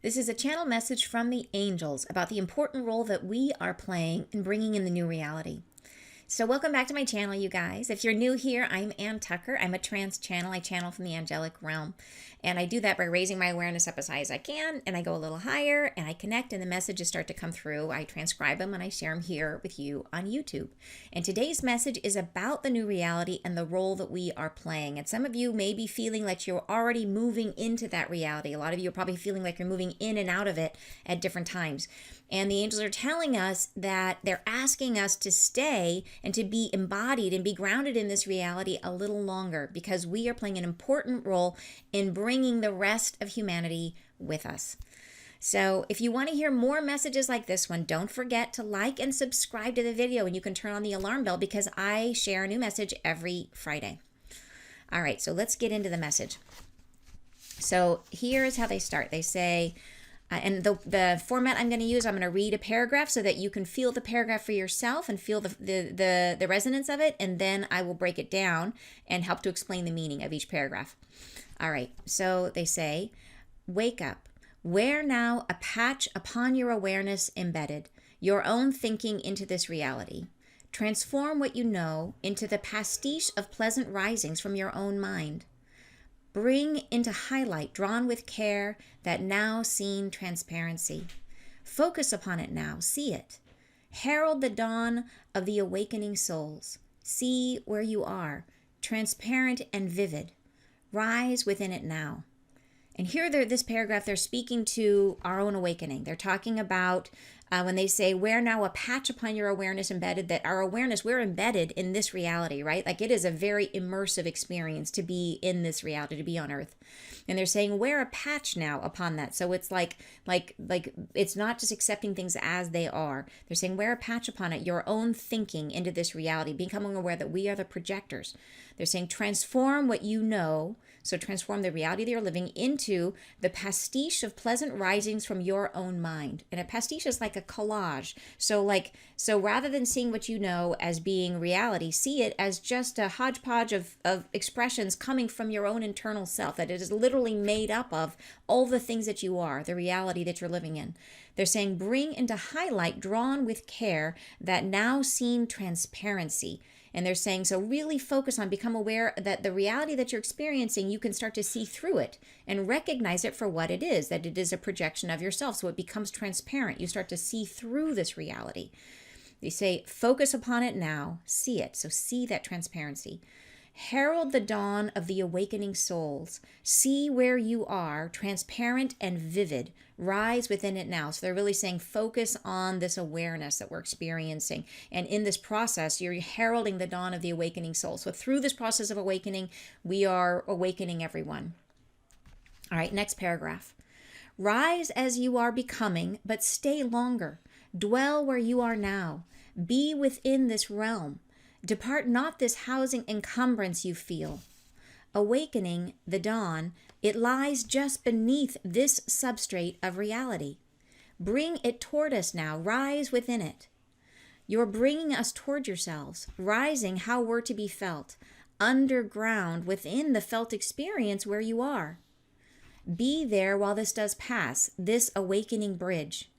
This is a channel message from the angels about the important role that we are playing in bringing in the new reality. So welcome back to my channel, you guys. If you're new here, I'm Ann Tucker. I'm a trance channel. I channel from the angelic realm. And I do that by raising my awareness up as high as I can, and I go a little higher, and I connect, and the messages start to come through. I transcribe them, and I share them here with you on YouTube. And today's message is about the new reality and the role that we are playing. And some of you may be feeling like you're already moving into that reality. A lot of you are probably feeling like you're moving in and out of it at different times. And the angels are telling us that they're asking us to stay and to be embodied and be grounded in this reality a little longer, because we are playing an important role in bringing the rest of humanity with us. So if you want to hear more messages like this one, don't forget to like and subscribe to the video, and you can turn on the alarm bell because I share a new message every Friday. All right, so let's get into the message. So here is how they start. They say, and the format I'm going to use, I'm going to read a paragraph so that you can feel the paragraph for yourself and feel the resonance of it, and then I will break it down and help to explain the meaning of each paragraph. All right, so they say, wake up. Wear now a patch upon your awareness embedded, your own thinking into this reality. Transform what you know into the pastiche of pleasant risings from your own mind. Bring into highlight, drawn with care, that now seen transparency. Focus upon it now, see it. Herald the dawn of the awakening souls. See where you are, transparent and vivid. Rise within it now. And here, this paragraph, they're speaking to our own awakening. They're talking about when they say, wear now a patch upon your awareness embedded, that our awareness, we're embedded in this reality, right? Like, it is a very immersive experience to be in this reality, to be on Earth. And they're saying, wear a patch now upon that. So it's like it's not just accepting things as they are. They're saying, wear a patch upon it, your own thinking into this reality, becoming aware that we are the projectors. They're saying, transform what you know. So transform the reality that you're living into the pastiche of pleasant risings from your own mind. And a pastiche is like a collage. So rather than seeing what you know as being reality, see it as just a hodgepodge of expressions coming from your own internal self, that it is literally made up of all the things that you are, the reality that you're living in. They're saying, bring into highlight, drawn with care, that now seen transparency. And they're saying, so really focus on, become aware that the reality that you're experiencing, you can start to see through it and recognize it for what it is, that it is a projection of yourself. So it becomes transparent. You start to see through this reality. They say, focus upon it now, see it. So see that transparency. Herald the dawn of the awakening souls. See where you are, transparent and vivid. Rise within it now. So they're really saying, focus on this awareness that we're experiencing. And in this process, you're heralding the dawn of the awakening soul. So through this process of awakening, we are awakening everyone. All right, next paragraph. Rise as you are becoming, but stay longer. Dwell where you are now. Be within this realm. Depart not this housing encumbrance you feel. Awakening, the dawn, it lies just beneath this substrate of reality. Bring it toward us now. Rise within it. You're bringing us toward yourselves, rising how we're to be felt, underground within the felt experience where you are. Be there while this does pass, this awakening bridge.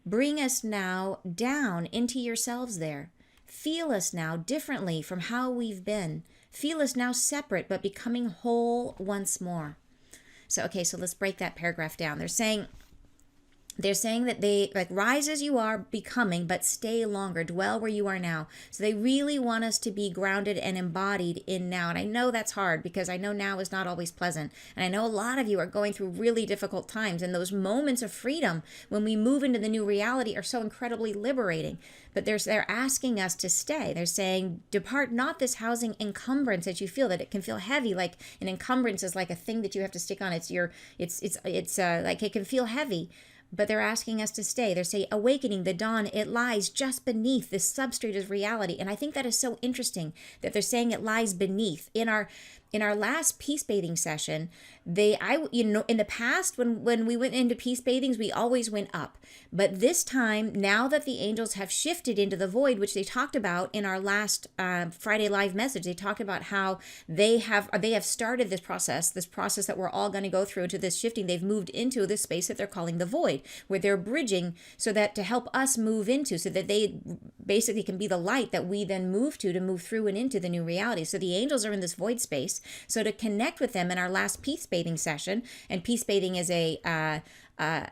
Bring us now down into yourselves there. Feel us now differently from how we've been. Feel us now separate, but becoming whole once more. So let's break that paragraph down. They're saying that they, like, rise as you are becoming, but stay longer, dwell where you are now. So they really want us to be grounded and embodied in now. And I know that's hard, because I know now is not always pleasant. And I know a lot of you are going through really difficult times. And those moments of freedom when we move into the new reality are so incredibly liberating. But they're asking us to stay. They're saying, depart not this housing encumbrance that you feel, that it can feel heavy. Like an encumbrance is like a thing that you have to stick on. It's like it can feel heavy. But they're asking us to stay. They're saying, awakening, the dawn, it lies just beneath this substrate of reality. And I think that is so interesting that they're saying it lies beneath. In our in our last peace bathing session, in the past when we went into peace bathings, we always went up. But this time, now that the angels have shifted into the void, which they talked about in our last Friday live message, they talked about how they have started this process that we're all going to go through, to this shifting. They've moved into this space that they're calling the void, where they're bridging so that to help us move into, so that they basically can be the light that we then move through and into the new reality. So the angels are in this void space. So to connect with them in our last peace bathing session, and peace bathing is a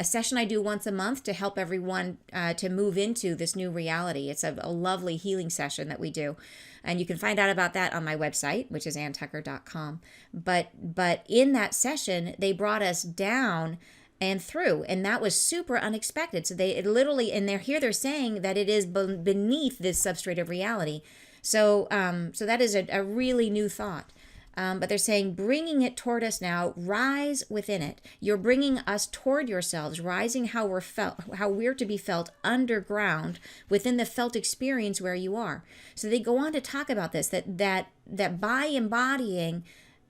session I do once a month to help everyone to move into this new reality. It's a lovely healing session that we do. And you can find out about that on my website, which is anntucker.com. But in that session, they brought us down and through, and that was super unexpected. So they're saying that it is beneath this substrate of reality. So that is a really new thought. But they're saying, bringing it toward us now, rise within it. You're bringing us toward yourselves, rising how we're to be felt underground within the felt experience where you are. So they go on to talk about this, that by embodying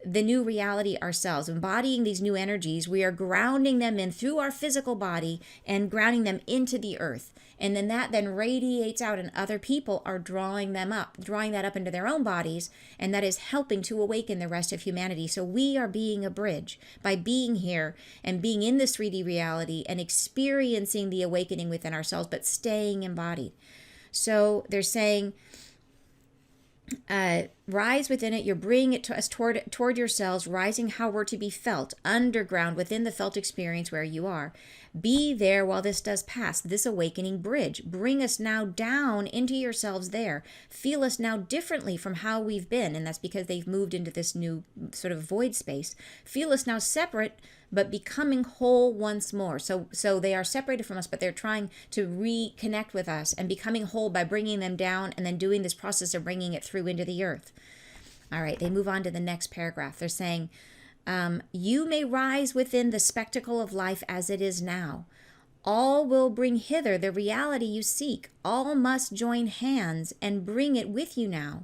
the new reality ourselves, embodying these new energies, we are grounding them in through our physical body and grounding them into the earth. And then that then radiates out, and other people are drawing that up into their own bodies, and that is helping to awaken the rest of humanity. So we are being a bridge by being here and being in this 3D reality and experiencing the awakening within ourselves, but staying embodied. So they're saying, rise within it. You're bringing it to us toward yourselves, rising how we're to be felt underground within the felt experience where you are. Be there while this does pass, this awakening bridge. Bring us now down into yourselves there. Feel us now differently from how we've been, and that's because they've moved into this new sort of void space. Feel us now separate, but becoming whole once more. So they are separated from us, but they're trying to reconnect with us and becoming whole by bringing them down and then doing this process of bringing it through into the earth. All right, they move on to the next paragraph. They're saying, you may rise within the spectacle of life as it is now. All will bring hither the reality you seek. All must join hands and bring it with you now.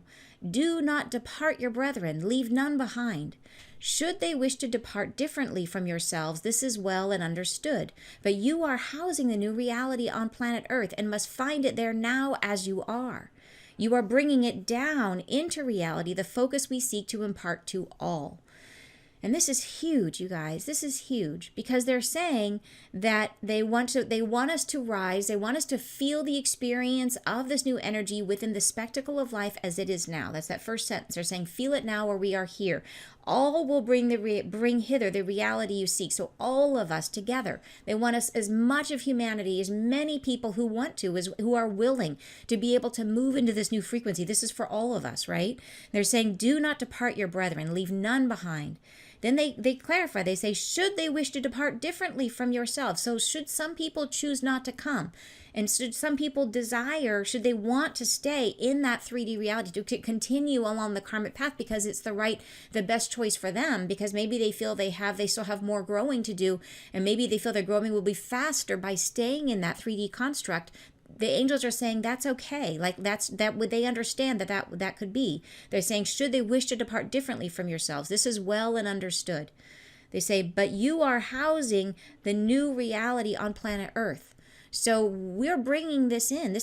Do not depart your brethren, leave none behind. Should they wish to depart differently from yourselves, this is well and understood. But you are housing the new reality on planet Earth and must find it there now as you are. You are bringing it down into reality, the focus we seek to impart to all. And this is huge, you guys. This is huge, because they're saying that they want us to rise. They want us to feel the experience of this new energy within the spectacle of life as it is now. That's that first sentence. They're saying, feel it now where we are here. All will bring hither the reality you seek. So all of us together. They want us, as much of humanity, as many people who want to, who are willing to be able to move into this new frequency. This is for all of us, right? They're saying, do not depart your brethren, leave none behind. Then they clarify, they say, should they wish to depart differently from yourselves? So should some people choose not to come? And should some people should they want to stay in that 3D reality, to continue along the karmic path because it's the best choice for them, because maybe they feel they still have more growing to do, and maybe they feel their growing will be faster by staying in that 3D construct. The angels are saying that's okay. Would they understand that could be. They're saying, should they wish to depart differently from yourselves, this is well and understood. They say, but you are housing the new reality on planet Earth. So we're bringing this in.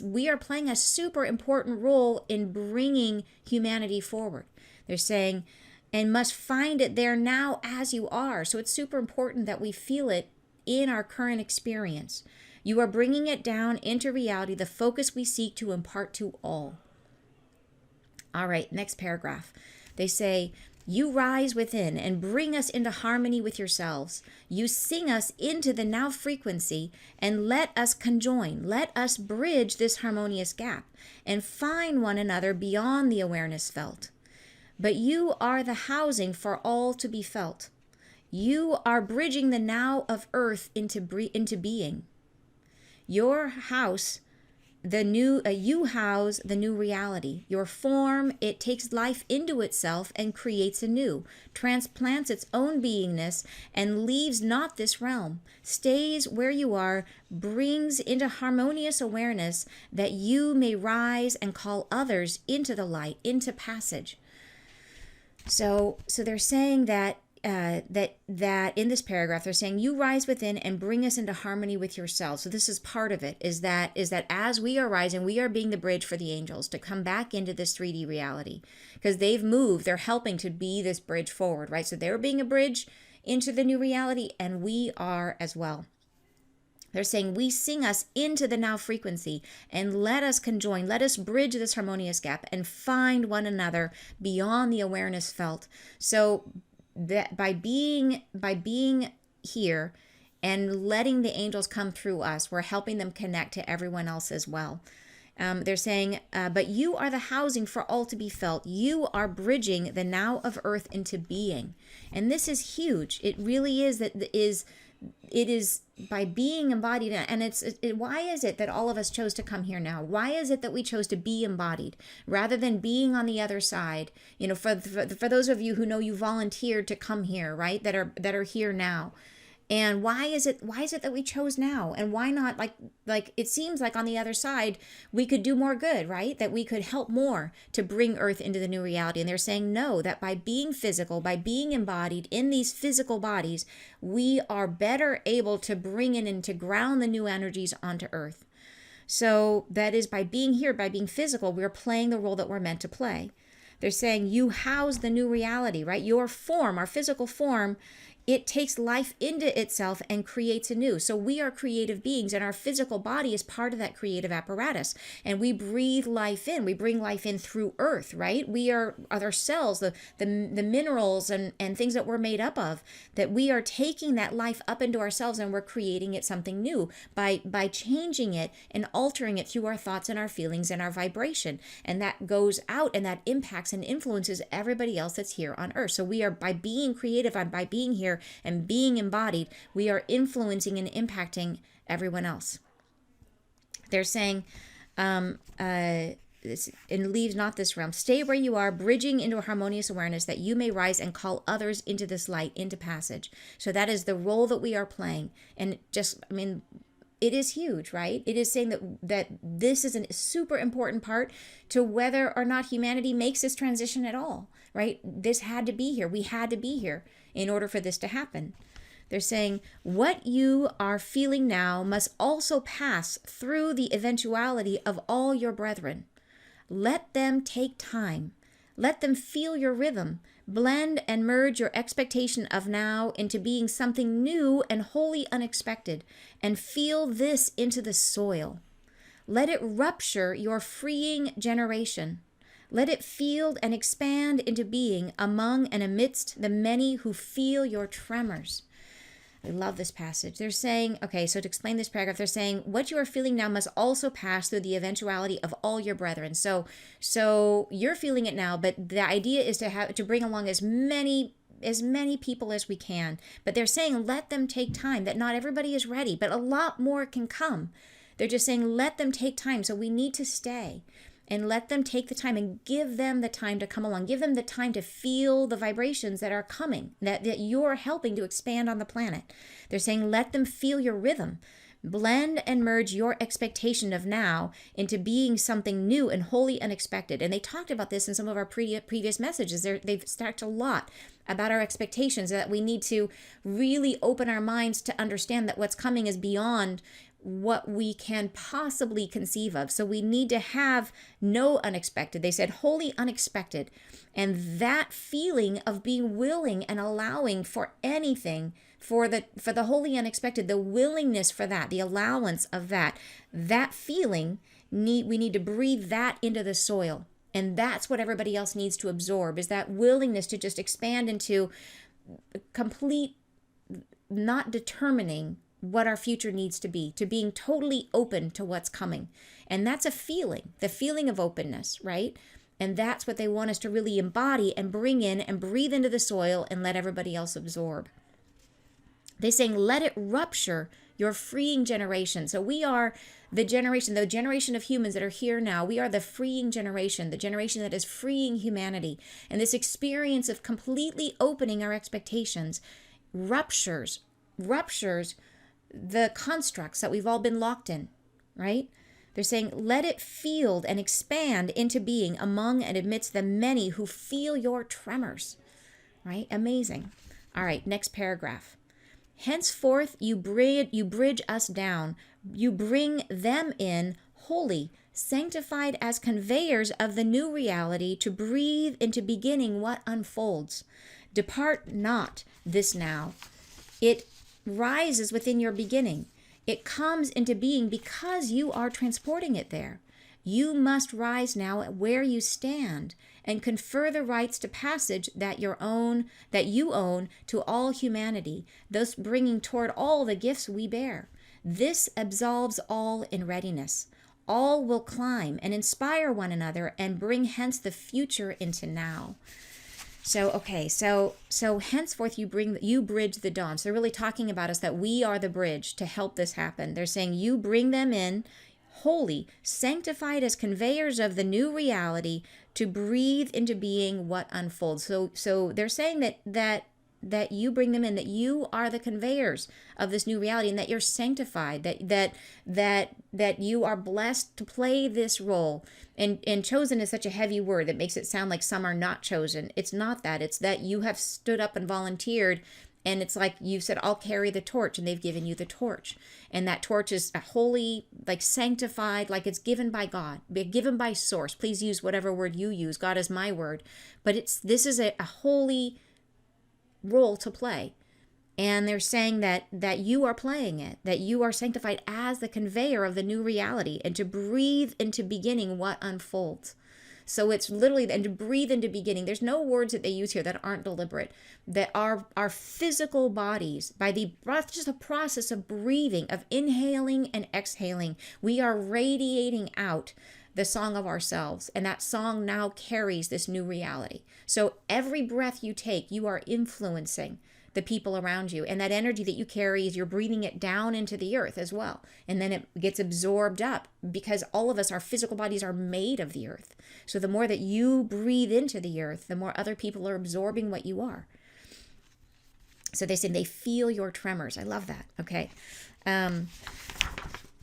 We are playing a super important role in bringing humanity forward. They're saying, and must find it there now as you are. So it's super important that we feel it in our current experience. You are bringing it down into reality, the focus we seek to impart to all. All right, next paragraph. They say, you rise within and bring us into harmony with yourselves. You sing us into the now frequency and let us conjoin. Let us bridge this harmonious gap and find one another beyond the awareness felt. But you are the housing for all to be felt. You are bridging the now of earth into being. Your house, you house the new reality. Your form, it takes life into itself and creates anew, transplants its own beingness and leaves not this realm, stays where you are, brings into harmonious awareness that you may rise and call others into the light, into passage. So they're saying that that in this paragraph they're saying you rise within and bring us into harmony with yourself. So this is part of it, is that as we are rising, we are being the bridge for the angels to come back into this 3D reality, because they've moved, they're helping to be this bridge forward, right? So they're being a bridge into the new reality, and we are as well. They're saying we sing us into the now frequency and let us conjoin, let us bridge this harmonious gap and find one another beyond the awareness felt. So that by being here and letting the angels come through us, we're helping them connect to everyone else as well. They're saying, but you are the housing for all to be felt. You are bridging the now of earth into being. And this is huge. It really is. It is by being embodied. And why is it that all of us chose to come here now? Why is it that we chose to be embodied rather than being on the other side? You know, for those of you who know you volunteered to come here, right? That are here now. And why is it that we chose now? And why not, like it seems like on the other side we could do more good, right? That we could help more to bring earth into the new reality. And they're saying no, that by being physical, by being embodied in these physical bodies, we are better able to bring in and to ground the new energies onto earth. So that is by being here, by being physical, we're playing the role that we're meant to play. They're saying you house the new reality, right? Your form, our physical form, it takes life into itself and creates anew. So we are creative beings, and our physical body is part of that creative apparatus. And we breathe life in. We bring life in through earth, right? We are our cells, the minerals and things that we're made up of, that we are taking that life up into ourselves and we're creating it something new by changing it and altering it through our thoughts and our feelings and our vibration. And that goes out and that impacts and influences everybody else that's here on earth. So we are, by being creative and by being here and being embodied, we are influencing and impacting everyone else. They're saying, and leaves not this realm. Stay where you are, bridging into a harmonious awareness that you may rise and call others into this light, into passage. So that is the role that we are playing. And it is huge, right? It is saying that this is a super important part to whether or not humanity makes this transition at all, right? This had to be here. We had to be here in order for this to happen. They're saying what you are feeling now must also pass through the eventuality of all your brethren. Let them take time. Let them feel your rhythm. Blend and merge your expectation of now into being something new and wholly unexpected, and feel this into the soil. Let it rupture your freeing generation. Let it field and expand into being among and amidst the many who feel your tremors. I love this passage. They're saying, okay, so to explain this paragraph, they're saying what you are feeling now must also pass through the eventuality of all your brethren. So you're feeling it now, but the idea is to bring along as many people as we can. But they're saying let them take time, that not everybody is ready, but a lot more can come. They're just saying let them take time. So we need to stay and let them take the time and give them the time to come along. Give them the time to feel the vibrations that are coming, that you're helping to expand on the planet. They're saying let them feel your rhythm. Blend and merge your expectation of now into being something new and wholly unexpected. And they talked about this in some of our previous messages. They've talked a lot about our expectations, that we need to really open our minds to understand that what's coming is beyond what we can possibly conceive of. So we need to have no unexpected. They said wholly unexpected. And that feeling of being willing and allowing for anything, for the wholly unexpected, the willingness for that, the allowance of that feeling, we need to breathe that into the soil. And that's what everybody else needs to absorb, is that willingness to just expand into complete, not determining what our future needs to be, to being totally open to what's coming. And that's a feeling, the feeling of openness, right? And that's what they want us to really embody and bring in and breathe into the soil and let everybody else absorb. They're saying, let it rupture your freeing generation. So we are the generation of humans that are here now. We are the freeing generation, the generation that is freeing humanity. And this experience of completely opening our expectations ruptures the constructs that we've all been locked in, right? They're saying, let it field and expand into being among and amidst the many who feel your tremors. Right? Amazing. All right, next paragraph. Henceforth you bridge us down. You bring them in holy, sanctified as conveyors of the new reality to breathe into beginning what unfolds. Depart not this now. It rises within your beginning. It comes into being because you are transporting it there. You must rise now at where you stand and confer the rights to passage that you own to all humanity, thus bringing toward all the gifts we bear. This absolves all in readiness. All will climb and inspire one another and bring hence the future into now. So, okay, so henceforth you bridge the dawn. So they're really talking about us, that we are the bridge to help this happen. They're saying you bring them in holy, sanctified as conveyors of the new reality to breathe into being what unfolds. So they're saying that you bring them in, that you are the conveyors of this new reality, and that you're sanctified, that you are blessed to play this role. And chosen is such a heavy word that makes it sound like some are not chosen. It's not that. It's that you have stood up and volunteered, and it's like you said, I'll carry the torch, and they've given you the torch. And that torch is a holy, like sanctified, like it's given by God, given by source. Please use whatever word you use. God is my word. But this is a holy role to play. And they're saying that you are playing it, that you are sanctified as the conveyor of the new reality, and to breathe into beginning what unfolds. So it's literally, and to breathe into beginning. There's no words that they use here that aren't deliberate. That our physical bodies, by just the process of breathing, of inhaling and exhaling, we are radiating out the song of ourselves. And that song now carries this new reality. So every breath you take, you are influencing the people around you. And that energy that you carry, is you're breathing it down into the earth as well. And then it gets absorbed up, because all of us, our physical bodies are made of the earth. So the more that you breathe into the earth, the more other people are absorbing what you are. So they say they feel your tremors. I love that. Okay.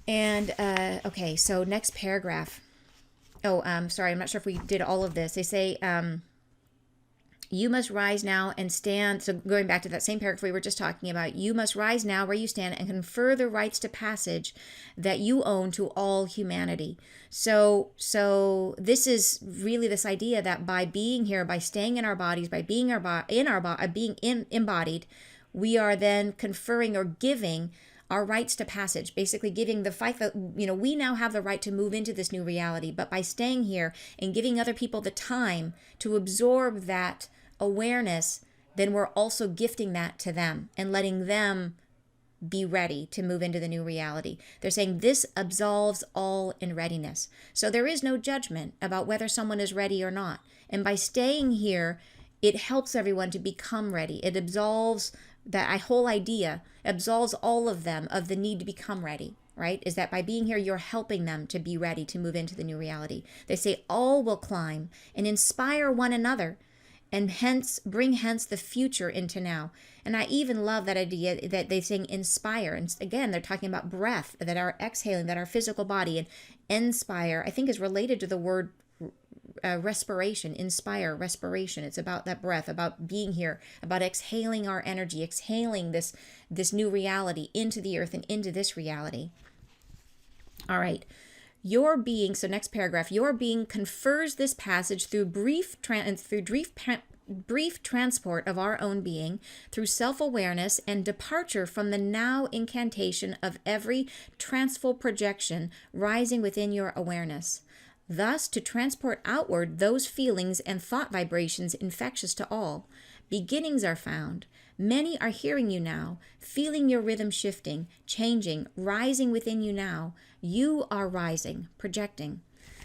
Okay, so next paragraph. Sorry, I'm not sure if we did all of this. They say, you must rise now and stand. So going back to that same paragraph we were just talking about, you must rise now where you stand and confer the rights to passage that you own to all humanity. So this is really this idea that by being here, by staying in our bodies, by being embodied, we are then conferring or giving our rights to passage, basically giving the fact that, we now have the right to move into this new reality. But by staying here and giving other people the time to absorb that awareness, then we're also gifting that to them and letting them be ready to move into the new reality. They're saying this absolves all in readiness. So there is no judgment about whether someone is ready or not. And by staying here, it helps everyone to become ready. It absolves that whole idea, absolves all of them of the need to become ready, right? Is that by being here, you're helping them to be ready to move into the new reality. They say all will climb and inspire one another, and bring the future into now. And I even love that idea that they saying inspire. And again, they're talking about breath, that our exhaling, that our physical body, and inspire, I think, is related to the word respiration, inspire, respiration. It's about that breath, about being here, about exhaling our energy, exhaling this new reality into the earth and into this reality. All right. Your being, so next paragraph, your being confers this passage through brief transport of our own being, through self-awareness and departure from the now incantation of every transful projection rising within your awareness. Thus, to transport outward those feelings and thought vibrations infectious to all. Beginnings are found. Many are hearing you now, feeling your rhythm shifting, changing, rising within you now. You are rising, projecting.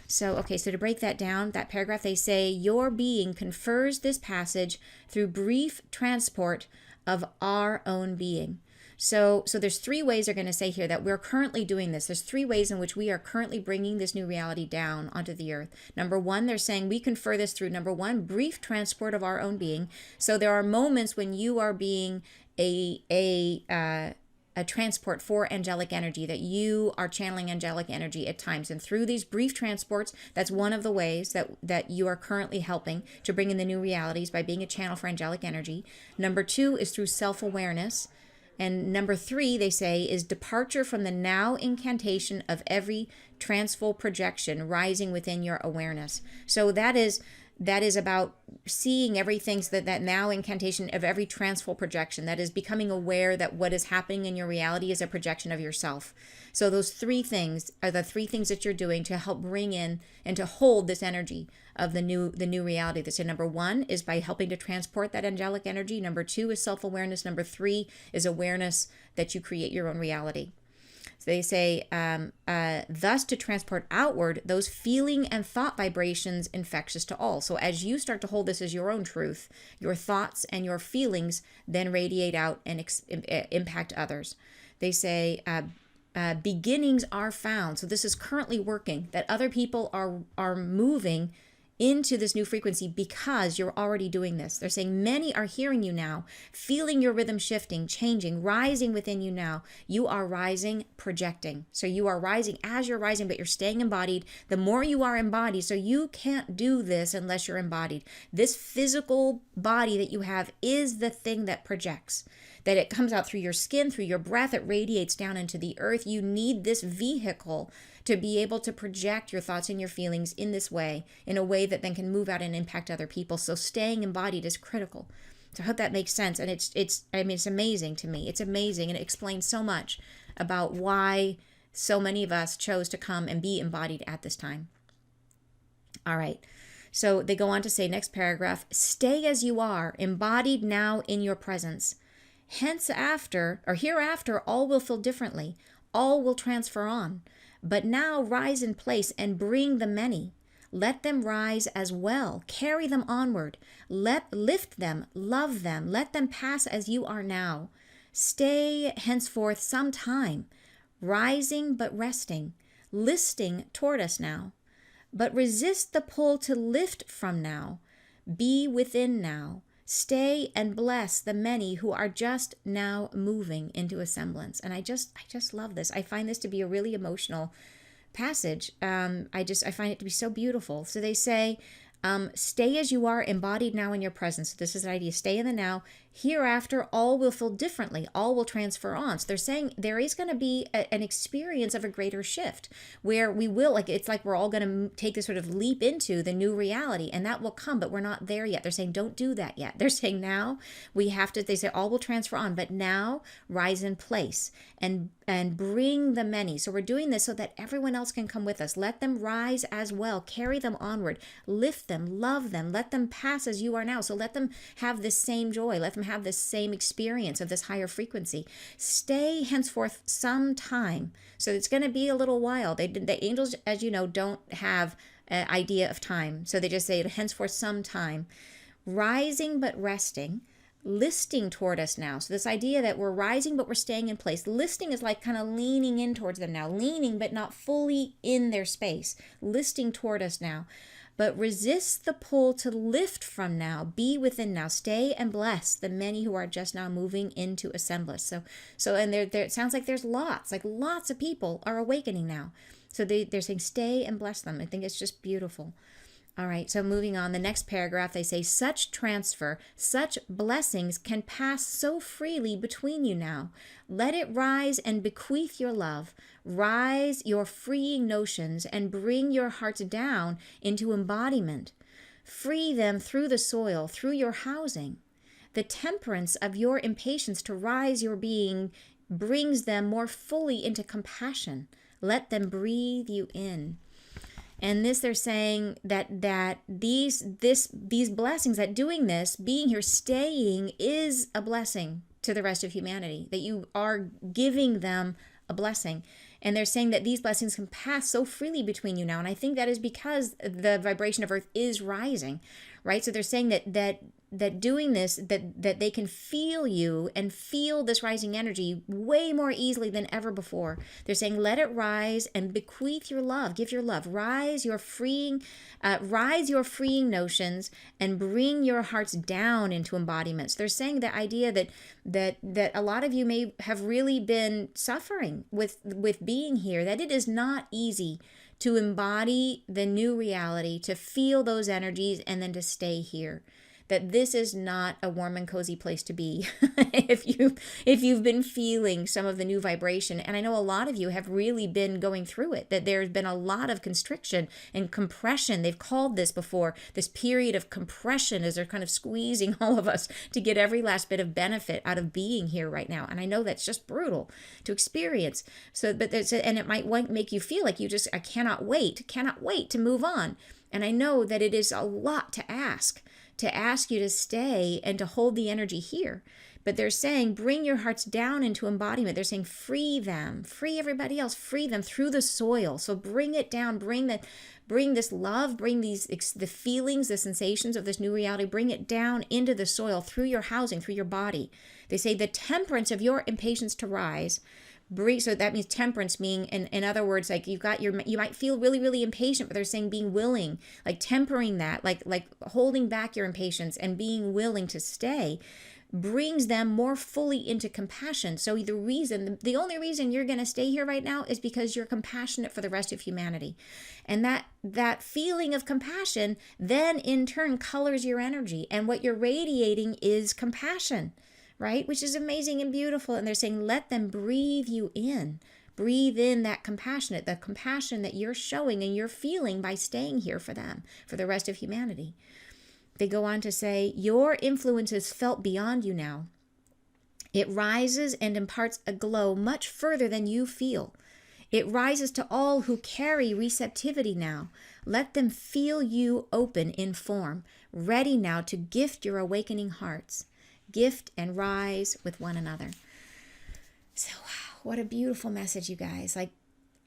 So to break that down, that paragraph, they say, your being confers this passage through brief transport of our own being. So there's three ways they're going to say here that we're currently doing this. There's three ways in which we are currently bringing this new reality down onto the earth. Number one, they're saying we confer this through, number one, brief transport of our own being. So there are moments when you are being a a transport for angelic energy, that you are channeling angelic energy at times. And through these brief transports, that's one of the ways that you are currently helping to bring in the new realities, by being a channel for angelic energy. Number 2 is through self-awareness. And number 3, they say, is departure from the now incantation of every transful projection rising within your awareness. So that is about seeing everything, so that now incantation of every transful projection, that is becoming aware that what is happening in your reality is a projection of yourself. So those 3 things are the 3 things that you're doing to help bring in and to hold this energy of the new reality. So number 1 is by helping to transport that angelic energy. Number 2 is self-awareness. Number 3 is awareness that you create your own reality. So they say, thus to transport outward those feeling and thought vibrations infectious to all. So as you start to hold this as your own truth, your thoughts and your feelings then radiate out and impact others. They say, beginnings are found. So this is currently working, that other people are moving into this new frequency because you're already doing this. They're saying many are hearing you now, feeling your rhythm shifting, changing, rising within you now. You are rising, projecting. So you are rising as you're rising, but you're staying embodied. The more you are embodied, so you can't do this unless you're embodied. This physical body that you have is the thing that projects, that it comes out through your skin, through your breath, it radiates down into the earth. You need this vehicle to be able to project your thoughts and your feelings in this way, in a way that then can move out and impact other people. So staying embodied is critical. So I hope that makes sense. And it's amazing to me. It's amazing. And it explains so much about why so many of us chose to come and be embodied at this time. All right. So they go on to say, next paragraph, stay as you are, embodied now in your presence. Hence after, or hereafter, all will feel differently. All will transfer on. But now rise in place and bring the many. Let them rise as well. Carry them onward. Lift them, love them. Let them pass as you are now. Stay henceforth some time, rising but resting, listing toward us now. But resist the pull to lift from now. Be within now. Stay and bless the many who are just now moving into a semblance. And I just love this. I find this to be a really emotional passage. I find it to be so beautiful. So they say, stay as you are, embodied now in your presence. So this is the idea. Stay in the now. Hereafter, all will feel differently. All will transfer on. So they're saying there is going to be an experience of a greater shift where we will, it's like we're all going to take this sort of leap into the new reality, and that will come, but we're not there yet. They're saying don't do that yet. They're saying now we have to, they say all will transfer on, but now rise in place and bring the many. So we're doing this so that everyone else can come with us. Let them rise as well. Carry them onward. Lift them. Love them. Let them pass as you are now. So let them have this same joy. Let them have this same experience of this higher frequency. Stay henceforth some time. So it's going to be a little while. The angels, as you know, don't have an idea of time. So they just say henceforth some time. Rising but resting. Listing toward us now. So this idea that we're rising but we're staying in place. Listing is like kind of leaning in towards them now. Leaning but not fully in their space. Listing toward us now. But resist the pull to lift from now. Be within now. Stay and bless the many who are just now moving into a semblance. So and there it sounds like there's lots of people are awakening now. So they're saying stay and bless them. I think it's just beautiful. All right, so moving on, the next paragraph, they say, such transfer, such blessings can pass so freely between you now. Let it rise and bequeath your love. Rise your freeing notions and bring your hearts down into embodiment. Free them through the soil, through your housing. The temperance of your impatience to rise your being brings them more fully into compassion. Let them breathe you in. And this, they're saying that these blessings, that doing this, being here, staying, is a blessing to the rest of humanity, that you are giving them a blessing. And they're saying that these blessings can pass so freely between you now. And I think that is because the vibration of Earth is rising, right? So they're saying that doing this, that they can feel you and feel this rising energy way more easily than ever before. They're saying, let it rise and bequeath your love, give your love, rise your freeing notions and bring your hearts down into embodiments. They're saying the idea that a lot of you may have really been suffering with being here, that it is not easy to embody the new reality, to feel those energies, and then to stay here. That this is not a warm and cozy place to be if you've been feeling some of the new vibration. And I know a lot of you have really been going through it, that there's been a lot of constriction and compression. They've called this before, this period of compression, as they're kind of squeezing all of us to get every last bit of benefit out of being here right now. And I know that's just brutal to experience. So, but and it might make you feel like I cannot wait to move on. And I know that it is a lot to ask you to stay and to hold the energy here. But they're saying, bring your hearts down into embodiment. They're saying, free them, free everybody else, free them through the soil. So bring it down, bring this love, bring the feelings, the sensations of this new reality, bring it down into the soil through your housing, through your body. They say the temperance of your impatience to rise. So that means temperance, meaning, in other words, like you might feel really, really impatient, but they're saying being willing, like tempering that, like holding back your impatience and being willing to stay, brings them more fully into compassion. So the only reason you're going to stay here right now is because you're compassionate for the rest of humanity. And that feeling of compassion then in turn colors your energy. And what you're radiating is compassion, right? Which is amazing and beautiful. And they're saying, let them breathe you in. Breathe in the compassion that you're showing and you're feeling by staying here for them, for the rest of humanity. They go on to say, your influence is felt beyond you now. It rises and imparts a glow much further than you feel. It rises to all who carry receptivity now. Let them feel you open in form, ready now to gift your awakening hearts. Gift and rise with one another. So, wow, what a beautiful message, you guys. Like,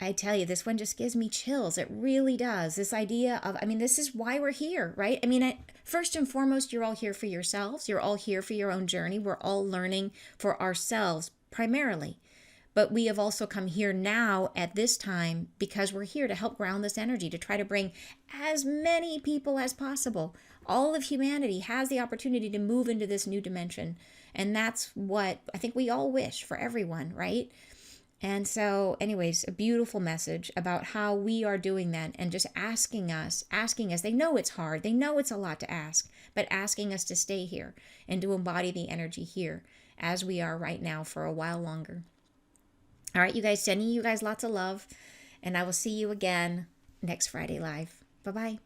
I tell you, this one just gives me chills. It really does. This idea of, this is why we're here, right? First and foremost, you're all here for yourselves. You're all here for your own journey. We're all learning for ourselves primarily. But we have also come here now at this time because we're here to help ground this energy, to try to bring as many people as possible. All of humanity has the opportunity to move into this new dimension. And that's what I think we all wish for everyone, right? And so anyways, a beautiful message about how we are doing that and just asking us, they know it's hard, they know it's a lot to ask, but asking us to stay here and to embody the energy here as we are right now for a while longer. All right, you guys, sending you guys lots of love, and I will see you again next Friday live. Bye-bye.